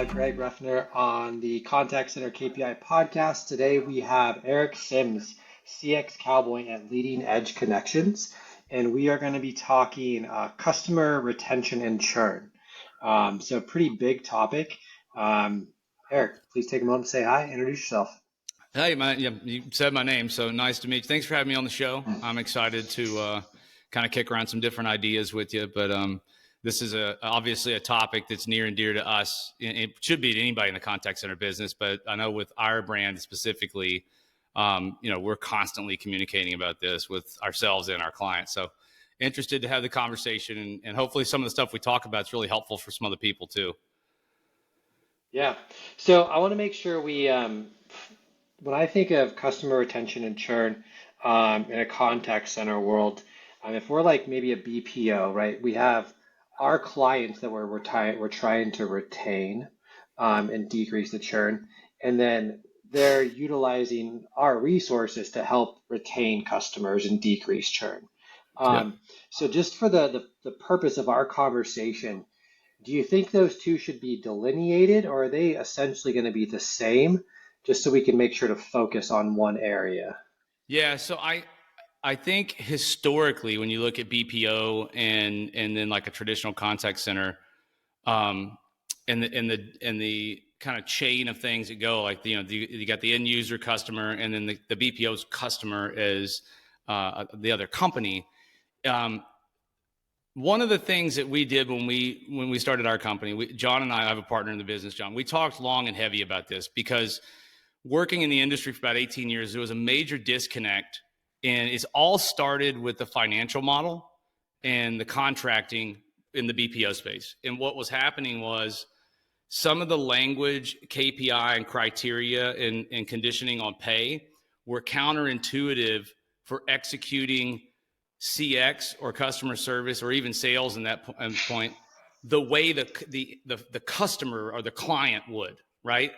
Greg Ruffner on the Contact Center KPI Podcast. Today we have Eric Sims, CX Cowboy at Leading Edge Connections, and we are going to be talking customer retention and churn. So pretty big topic. Eric, please take a moment to say hi, introduce yourself. Hey, man, yeah, you said my name, so nice to meet you. Thanks for having me on the show. I'm excited to kind of kick around some different ideas with you, but this is obviously a topic that's near and dear to us. It should be to anybody in the contact center business, but I know with our brand specifically, we're constantly communicating about this with ourselves and our clients. So interested to have the conversation, and hopefully some of the stuff we talk about is really helpful for some other people too. Yeah. So I want to make sure we, when I think of customer retention and churn in a contact center world, if we're like maybe a BPO, right? We have our clients that we're trying to retain and decrease the churn, and then they're utilizing our resources to help retain customers and decrease churn. So just for the purpose of our conversation, do you think those two should be delineated, or are they essentially going to be the same, just so we can make sure to focus on one area? Yeah, so I think historically, when you look at BPO and then like a traditional contact center, and the kind of chain of things that go, like you got the end user customer, and then the BPO's customer is the other company. One of the things that we did when we started our company, John and I have a partner in the business, John. We talked long and heavy about this because working in the industry for about 18 years, there was a major disconnect. And it's all started with the financial model and the contracting in the BPO space. And what was happening was some of the language, KPI and criteria and conditioning on pay were counterintuitive for executing CX or customer service or even sales in that point, the way the customer or the client would, right?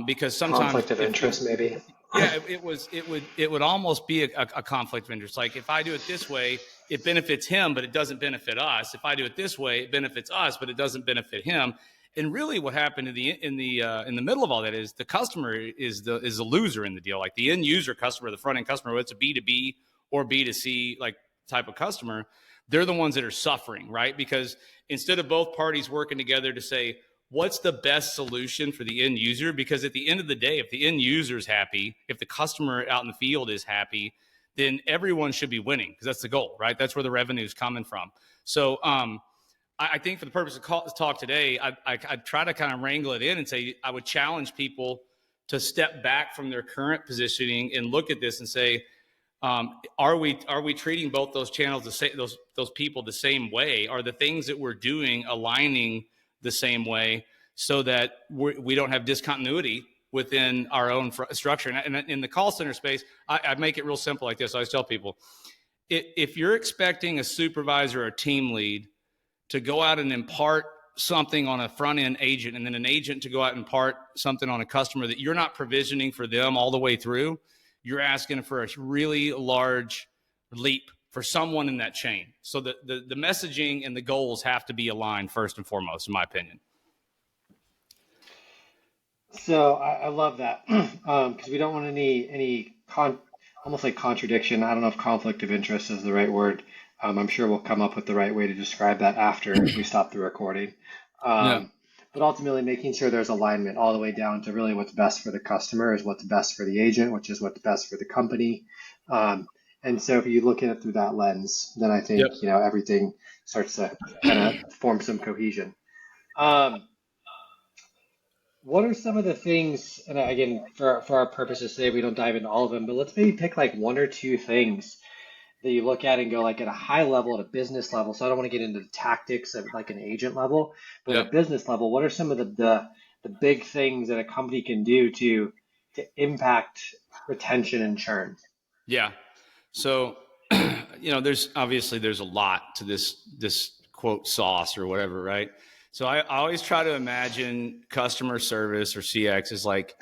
Because sometimes conflict of interest, maybe. Yeah, it would almost be a conflict of interest. Like if I do it this way, it benefits him, but it doesn't benefit us. If I do it this way, it benefits us, but it doesn't benefit him. And really, what happened in the middle of all that is the customer is the loser in the deal. Like the end user customer, the front end customer, whether it's a B2B or B2C like type of customer, they're the ones that are suffering, right? Because instead of both parties working together to say, what's the best solution for the end user? Because at the end of the day, if the end user is happy, if the customer out in the field is happy, then everyone should be winning because that's the goal, right? That's where the revenue is coming from. So I think for the purpose of talk today, I try to kind of wrangle it in and say I would challenge people to step back from their current positioning and look at this and say, are we treating both those channels those people the same way? Are the things that we're doing aligning the same way so that we don't have discontinuity within our own structure? And in the call center space, I make it real simple like this. I always tell people, if you're expecting a supervisor or a team lead to go out and impart something on a front end agent, and then an agent to go out and impart something on a customer that you're not provisioning for them all the way through, you're asking for a really large leap for someone in that chain. So the messaging and the goals have to be aligned first and foremost, in my opinion. So I love that because we don't want any almost like contradiction. I don't know if conflict of interest is the right word. I'm sure we'll come up with the right way to describe that after we stop the recording. But ultimately making sure there's alignment all the way down to really what's best for the customer is what's best for the agent, which is what's best for the company. And so if you look at it through that lens, then I think, everything starts to kind of form some cohesion. What are some of the things, and again, for our purposes today, we don't dive into all of them, but let's maybe pick like one or two things that you look at and go like at a high level, at a business level. So I don't want to get into the tactics of like an agent level, but at a business level, what are some of the big things that a company can do to impact retention and churn? Yeah. So, there's a lot to this quote sauce or whatever, right? So I always try to imagine customer service or CX as like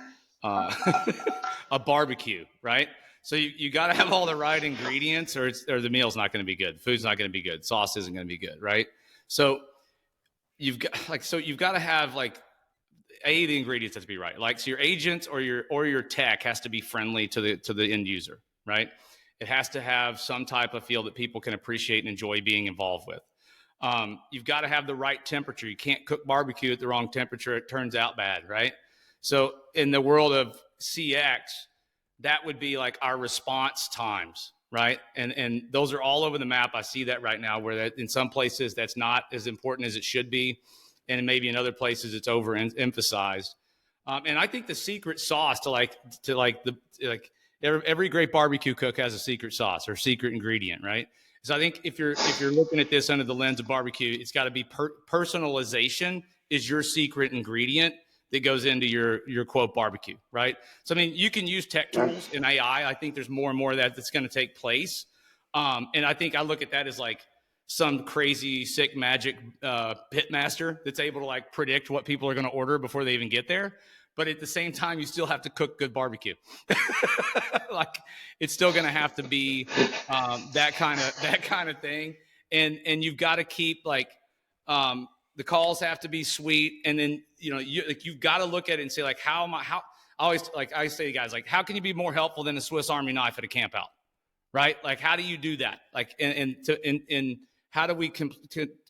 a barbecue, right? So you got to have all the right ingredients, or the meal's not going to be good. Food's not going to be good. Sauce isn't going to be good, right? So you've got to have like the ingredients have to be right. Like, so your agents or your tech has to be friendly to the end user, right? It has to have some type of feel that people can appreciate and enjoy being involved with. You've got to have the right temperature. You can't cook barbecue at the wrong temperature. It turns out bad, right? So in the world of CX, that would be like our response times, right? And those are all over the map. I see that right now, where that in some places that's not as important as it should be, and maybe in other places it's overemphasized. And I think the secret sauce every great barbecue cook has a secret sauce or secret ingredient, right? So I think if you're looking at this under the lens of barbecue, it's got to be personalization is your secret ingredient that goes into your quote barbecue, right? So I mean, you can use tech tools and AI. I think there's more and more of that's going to take place, and I think I look at that as like some crazy sick magic pit master that's able to like predict what people are going to order before they even get there. But at the same time, you still have to cook good barbecue. Like, it's still going to have to be that kind of thing, and you've got to keep like the calls have to be sweet, and then you've got to look at it and say like, how I say to guys, like, how can you be more helpful than a Swiss Army knife at a camp out, right? Like, how do you do that? Like, and how do we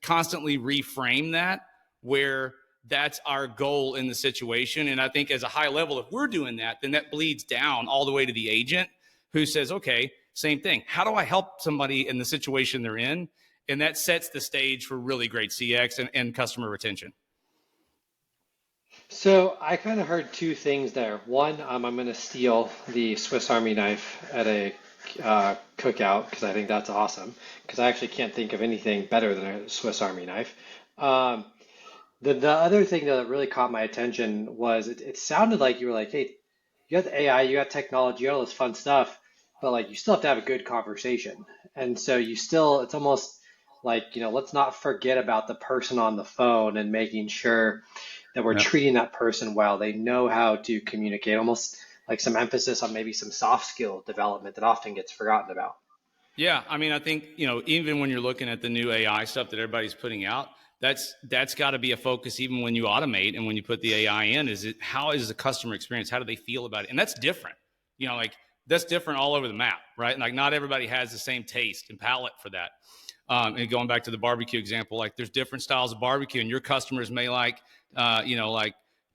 constantly reframe that where that's our goal in the situation? And I think as a high level, if we're doing that, then that bleeds down all the way to the agent who says, okay, same thing. How do I help somebody in the situation they're in? And that sets the stage for really great CX and customer retention. So I kind of heard two things there. One, I'm going to steal the Swiss Army knife at a cookout because I think that's awesome. Because I actually can't think of anything better than a Swiss Army knife. The other thing that really caught my attention was it sounded like you were like, hey, you got the AI, you got technology, you got all this fun stuff, but like you still have to have a good conversation. And so it's almost like, let's not forget about the person on the phone and making sure that we're treating that person well. They know how to communicate, almost like some emphasis on maybe some soft skill development that often gets forgotten about. Yeah, I mean, I think, even when you're looking at the new AI stuff that everybody's putting out, that's got to be a focus even when you automate and when you put the AI in. How is the customer experience? How do they feel about it? And that's different. Like that's different all over the map, right? Like not everybody has the same taste and palate for that. And going back to the barbecue example, like there's different styles of barbecue, and your customers may like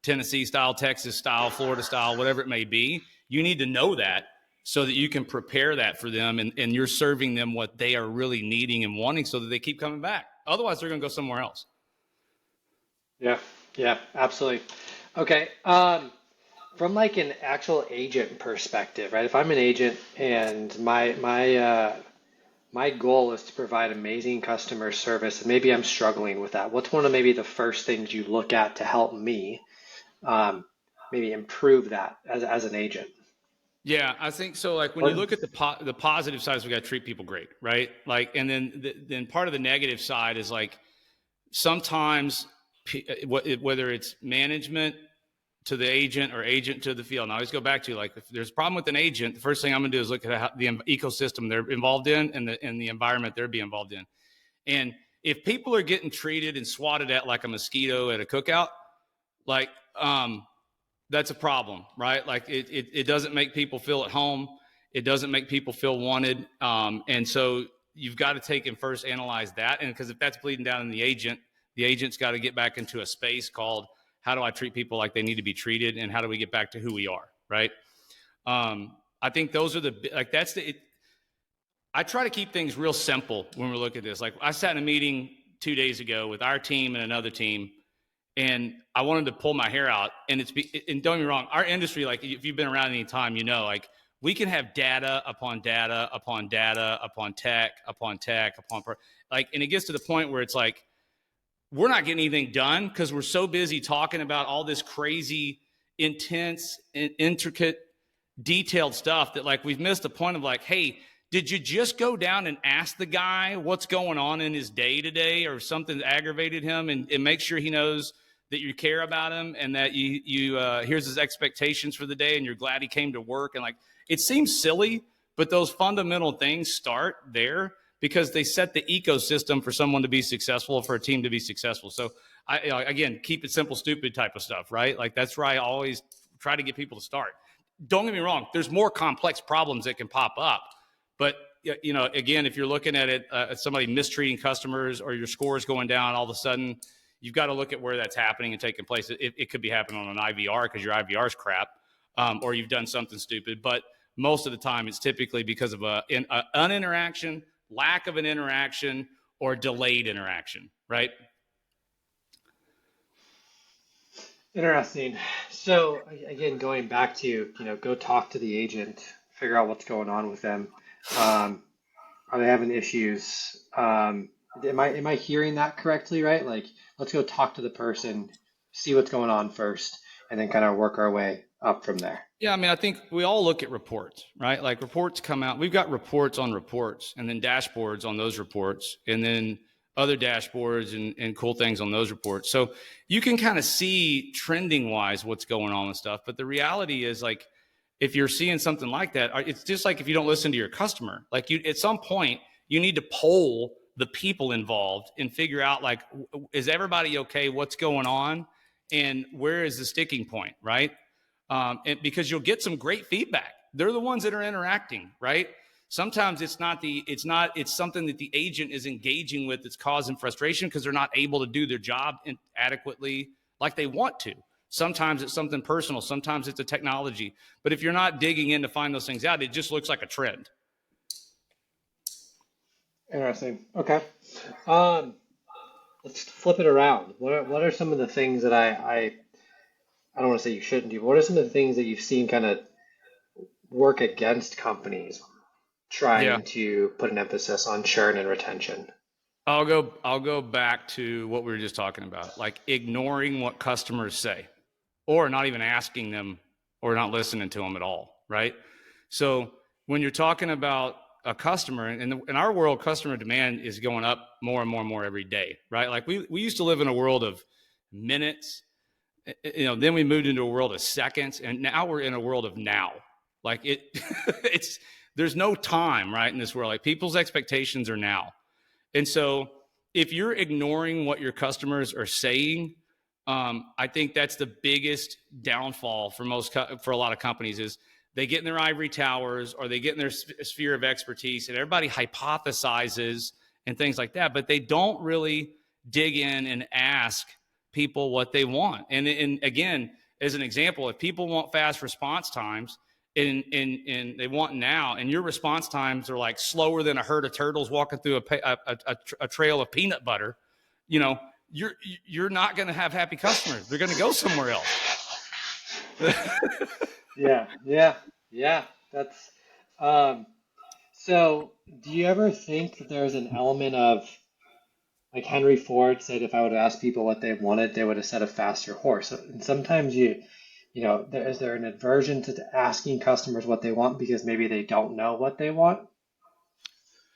Tennessee style, Texas style, Florida style, whatever it may be. You need to know that so that you can prepare that for them, and you're serving them what they are really needing and wanting so that they keep coming back. Otherwise, they're going to go somewhere else. Yeah, absolutely. Okay. From like an actual agent perspective, right? If I'm an agent and my goal is to provide amazing customer service, and maybe I'm struggling with that, what's one of maybe the first things you look at to help me maybe improve that as an agent? Yeah, I think so. Like when you look at the positive sides, we got to treat people great, right? Like, and then part of the negative side is like sometimes whether it's management to the agent or agent to the field. And I always go back to like, if there's a problem with an agent, the first thing I'm going to do is look at the ecosystem they're involved in and the environment they're being involved in. And if people are getting treated and swatted at like a mosquito at a cookout, like, that's a problem, right? Like it doesn't make people feel at home. It doesn't make people feel wanted. And so you've got to take and first analyze that. And because if that's bleeding down in the agent's got to get back into a space called, how do I treat people like they need to be treated? And how do we get back to who we are? Right. I think those are I try to keep things real simple when we look at this. Like I sat in a meeting 2 days ago with our team and another team, and I wanted to pull my hair out. And and don't get me wrong, our industry, like if you've been around any time, like we can have data upon data upon data upon tech upon tech and it gets to the point where it's like, we're not getting anything done because we're so busy talking about all this crazy, intense, and intricate, detailed stuff that like we've missed the point of like, hey, did you just go down and ask the guy what's going on in his day today or something that aggravated him and make sure he knows that you care about him and that you here's his expectations for the day and you're glad he came to work? And like, it seems silly, but those fundamental things start there because they set the ecosystem for someone to be successful, for a team to be successful. So Again, keep it simple, stupid type of stuff, right? Like that's where I always try to get people to start. Don't get me wrong. There's more complex problems that can pop up, but again, if you're looking at it, somebody mistreating customers or your scores going down, all of a sudden you've got to look at where that's happening and taking place. It could be happening on an IVR because your IVR is crap, or you've done something stupid. But most of the time, it's typically because of an interaction, lack of an interaction, or delayed interaction, right? Interesting. So again, going back to, go talk to the agent, figure out what's going on with them. Are they having issues? Am I hearing that correctly, right? Like, let's go talk to the person, see what's going on first, and then kind of work our way up from there. Yeah, I mean, I think we all look at reports, right? Like reports come out. We've got reports on reports and then dashboards on those reports and then other dashboards and cool things on those reports. So you can kind of see trending wise what's going on and stuff. But the reality is like, if you're seeing something like that, it's just like if you don't listen to your customer, like at some point you need to poll the people involved and figure out like, is everybody okay? What's going on? And where is the sticking point, right? And because you'll get some great feedback. They're the ones that are interacting, right? Sometimes it's something that the agent is engaging with that's causing frustration because they're not able to do their job adequately like they want to. Sometimes it's something personal. Sometimes it's a technology. But if you're not digging in to find those things out, it just looks like a trend. Interesting. Okay. Let's flip it around. What are some of the things that I don't want to say you shouldn't do, but what are some of the things that you've seen kind of work against companies Yeah. trying to put an emphasis on churn and retention? I'll go back to what we were just talking about, like ignoring what customers say or not even asking them or not listening to them at all, right? So when you're talking about a customer, and in our world, customer demand is going up more and more and more every day, right? Like we used to live in a world of minutes, then we moved into a world of seconds, and now we're in a world of now. Like there's no time, right, in this world. Like people's expectations are now. And so if you're ignoring what your customers are saying, I think that's the biggest downfall for a lot of companies is they get in their ivory towers or they get in their sphere of expertise and everybody hypothesizes and things like that, but they don't really dig in and ask people what they want. And again, as an example, if people want fast response times and they want now, and your response times are like slower than a herd of turtles walking through a trail of peanut butter, you're not going to have happy customers. They're going to go somewhere else. Yeah. That's so. Do you ever think that there's an element of, like Henry Ford said, if I would ask people what they wanted, they would have said a faster horse. And sometimes is there an aversion to asking customers what they want because maybe they don't know what they want?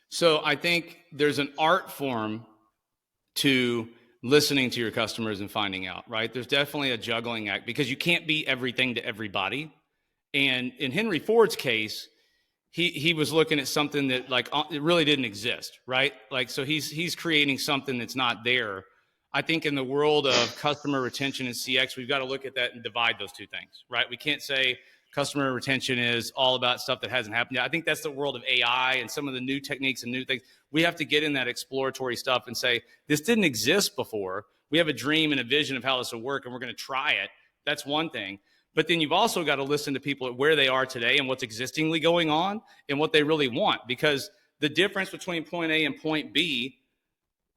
So I think there's an art form to listening to your customers and finding out, right? There's definitely a juggling act because you can't be everything to everybody. And in Henry Ford's case, he was looking at something that like it really didn't exist, right? Like so he's creating something that's not there. I think in the world of customer retention and CX, we've got to look at that and divide those two things, right? We can't say customer retention is all about stuff that hasn't happened yet. I think that's the world of AI and some of the new techniques and new things. We have to get in that exploratory stuff and say, this didn't exist before. We have a dream and a vision of how this will work, and we're going to try it. That's one thing. But then you've also got to listen to people at where they are today and what's existingly going on and what they really want, because the difference between point A and point B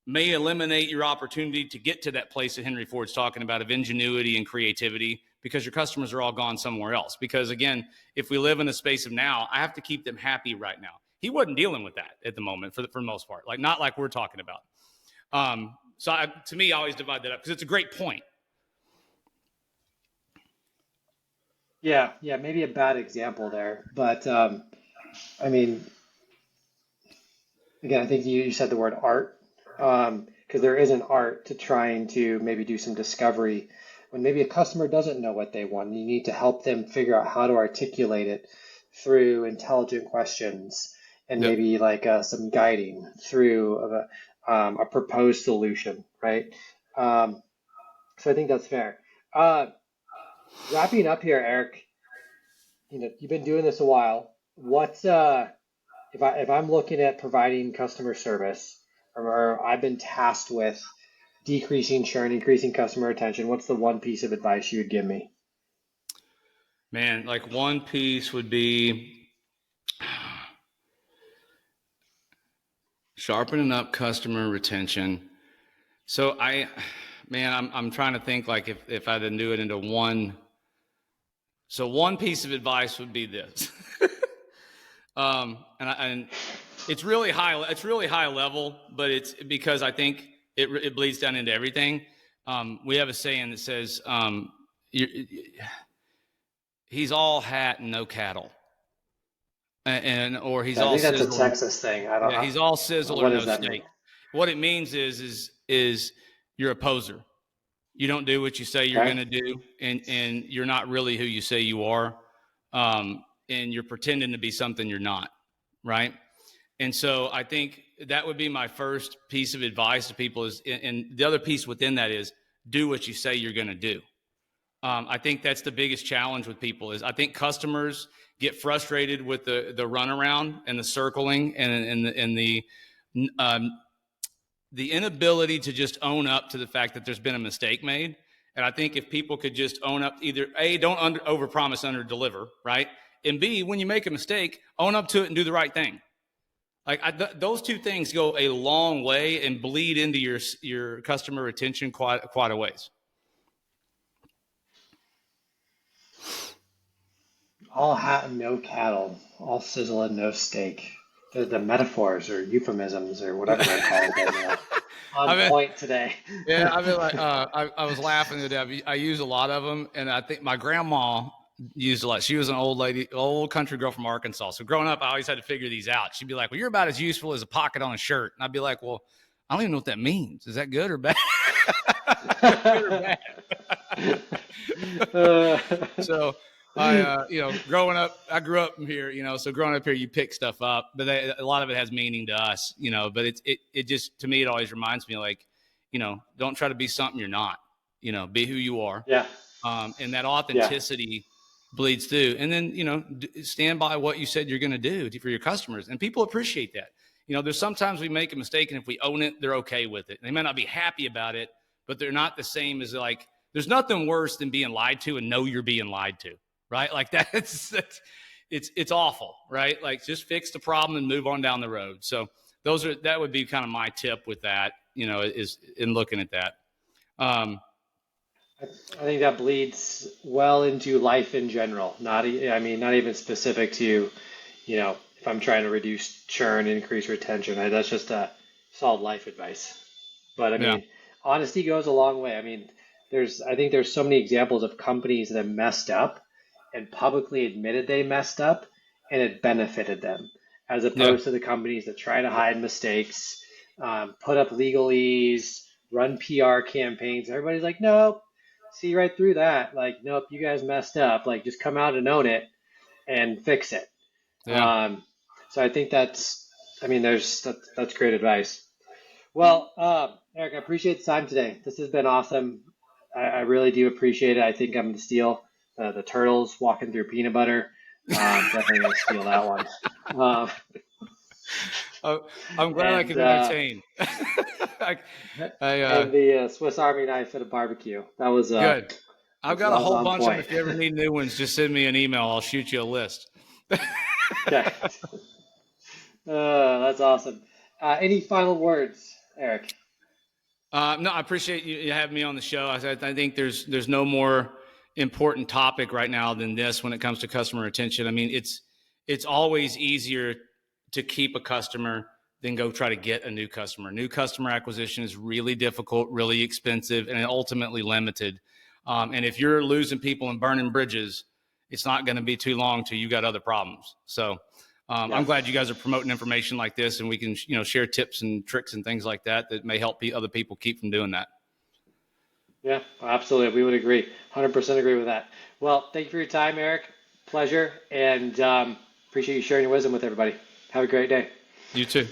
may eliminate your opportunity to get to that place that Henry Ford's talking about of ingenuity and creativity, because your customers are all gone somewhere else. Because again, if we live in a space of now, I have to keep them happy right now. He wasn't dealing with that at the moment for the most part, like not like we're talking about. To me, I always divide that up because it's a great point. Yeah, maybe a bad example there, but I mean, again, I think you said the word art, because there is an art to trying to maybe do some discovery when maybe a customer doesn't know what they want. You need to help them figure out how to articulate it through intelligent questions and Yep. maybe like some guiding through a proposed solution, right? So I think that's fair. Wrapping up here, Eric, you've been doing this a while. What's if I'm looking at providing customer service, or I've been tasked with decreasing churn, increasing customer retention, what's the one piece of advice you would give me? Man, like one piece would be sharpening up customer retention. So I'm trying to think like if I didn't do it into one. So one piece of advice would be this. And it's really high. It's really high level, but it's because I think it bleeds down into everything. We have a saying that says, "He's all hat and no cattle," or he's I all think that's a sizzle. Texas thing. I don't Yeah, know. he's all sizzle What or does no that mean? steak. What it means is you're a poser. You don't do what you say you're Okay. going to do, and you're not really who you say you are, and you're pretending to be something you're not, right? And so I think that would be my first piece of advice to people is, and the other piece within that is do what you say you're going to do. I think that's the biggest challenge with people is I think customers get frustrated with the runaround and the circling and the inability to just own up to the fact that there's been a mistake made. And I think if people could just own up, either A, don't overpromise, under-deliver, right? And B, when you make a mistake, own up to it and do the right thing. Like those two things go a long way and bleed into your customer retention quite a ways. All hat and no cattle, all sizzle and no steak. The metaphors or euphemisms or whatever they're called are on I mean, point today. yeah, I mean, like I was laughing today. I use a lot of them, and I think my grandma used a lot. She was an old lady, old country girl from Arkansas. So growing up, I always had to figure these out. She'd be like, "Well, you're about as useful as a pocket on a shirt," and I'd be like, "Well, I don't even know what that means. Is that good or bad?" Good or bad? So growing up, I grew up here, so growing up here, you pick stuff up, but a lot of it has meaning to us, but it just, to me, it always reminds me like, don't try to be something you're not, be who you are. Yeah. And that authenticity bleeds through, and then, stand by what you said you're going to do for your customers. And people appreciate that. There's sometimes we make a mistake, and if we own it, they're okay with it. They might not be happy about it, but they're not the same as like, there's nothing worse than being lied to and know you're being lied to. Right? Like it's awful, right? Like just fix the problem and move on down the road. So that would be kind of my tip with that, is in looking at that. I think that bleeds well into life in general. Not even specific to, if I'm trying to reduce churn, increase retention. That's just a solid life advice. But I mean, honesty goes a long way. I mean, I think there's so many examples of companies that messed up and publicly admitted they messed up and it benefited them, as opposed to the companies that try to hide mistakes, put up legalese, run PR campaigns. Everybody's like, nope, see right through that. Like, nope, you guys messed up. Like, just come out and own it and fix it. Yeah. So I think that's great advice. Well, Eric, I appreciate the time today. This has been awesome. I really do appreciate it. I think I'm going to steal the turtles walking through peanut butter. Definitely going to steal that one. I'm glad I could entertain. And the Swiss Army knife at a barbecue. That was good. I've got a whole bunch of them. If you ever need new ones, just send me an email. I'll shoot you a list. Okay. That's awesome. Any final words, Eric? No, I appreciate you having me on the show. I think there's no more important topic right now than this when it comes to customer retention. I mean, it's always easier to keep a customer than go try to get a new customer. New customer acquisition is really difficult, really expensive, and ultimately limited. And if you're losing people and burning bridges, it's not going to be too long till you got other problems. So I'm glad you guys are promoting information like this, and we can share tips and tricks and things like that may help other people keep from doing that. Yeah, absolutely. We would agree. 100% agree with that. Well, thank you for your time, Eric. Pleasure. And appreciate you sharing your wisdom with everybody. Have a great day. You too.